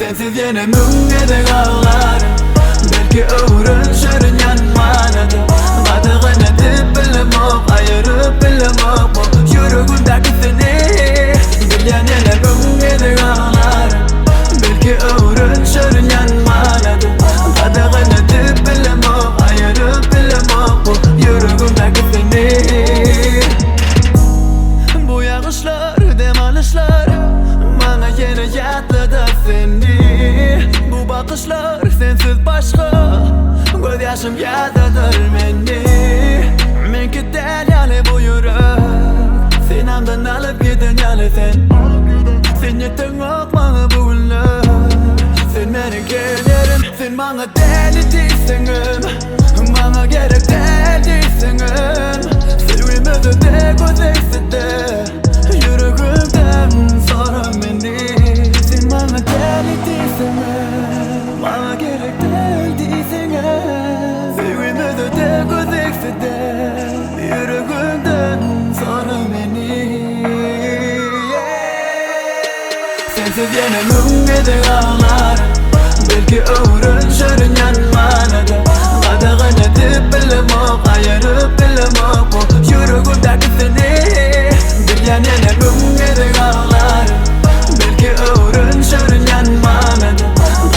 Sensiz yine müngede ağlarım. Belki öğrenşörün yanmanadı. Kadığını dip bilim ok, ayırıp bilim ok. Yüreğimdeki seni bilyen yine müngede ağlarım. Belki öğrenşörün yanmanadı. Kadığını dip bilim ok, ayırıp bilim ok. Yüreğimdeki seni. Bu yağışlar, dem alışlar bana yine yatladı seni. Bu bakışlar sensiz başka. Göz yaşım yatadır beni. Men gider yani bu yürek. Sen amdan alıp gidin yani sen. Sen yetin ok bana bu günler. Sen benim gelirim. Sen bana deli değilsin. Bana gerek deli değilsin. Sevgimizi de gözeksin de. Yüreğimden sonra beni. Sen bana deli değilsin. Bana gerek deli değilsin. Sevgimizi de gözeksin de. Yüreğimden sonra beni. Sensiz yine müngede ağlarım. Belki öğrenşörün yanmanadı. Kadığını dip bilim ok, ayırıp bilim ok. Yüreğimdeki seni bilyen yine müngede ağlarım. Belki öğrenşörün yanmanadı.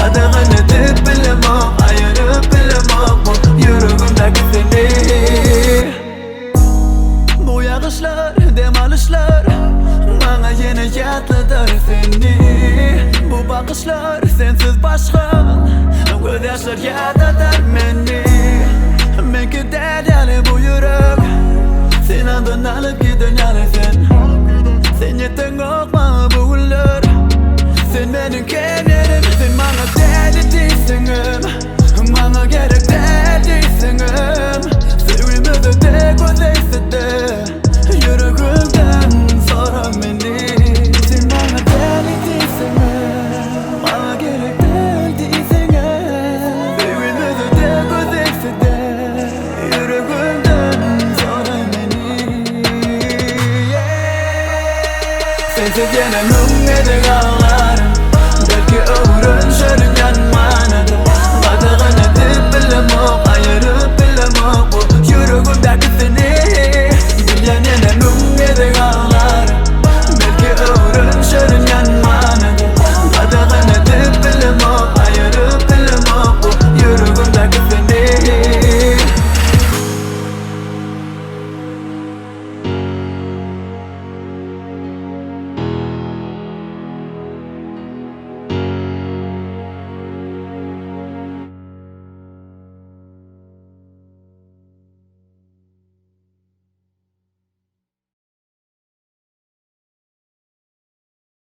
Kadığını dip bilim ok, ayırıp bilim ok. Yüreğimdeki seni. Bu yağışlar, dem alışlar bana yine yatladır seni. Bu bakışlar sensiz başka. Göz yaşlar yatadır beni. Men gider yani bu yürek. Sen andın alıp gidin yani sen. Sen yetin ok bana bu günler. Sen benim kendim. Sen bana deli değilsin. Bana gerek deli değilsin. Sevgimizi de gözeksin de. Yüreğimden sonra beni. Sen bana deli değilsin. Bana gerek deli değilsin. Sevgimizi de gözeksin de. Yüreğimden sonra beni. Sensiz yine müngede ağlarım.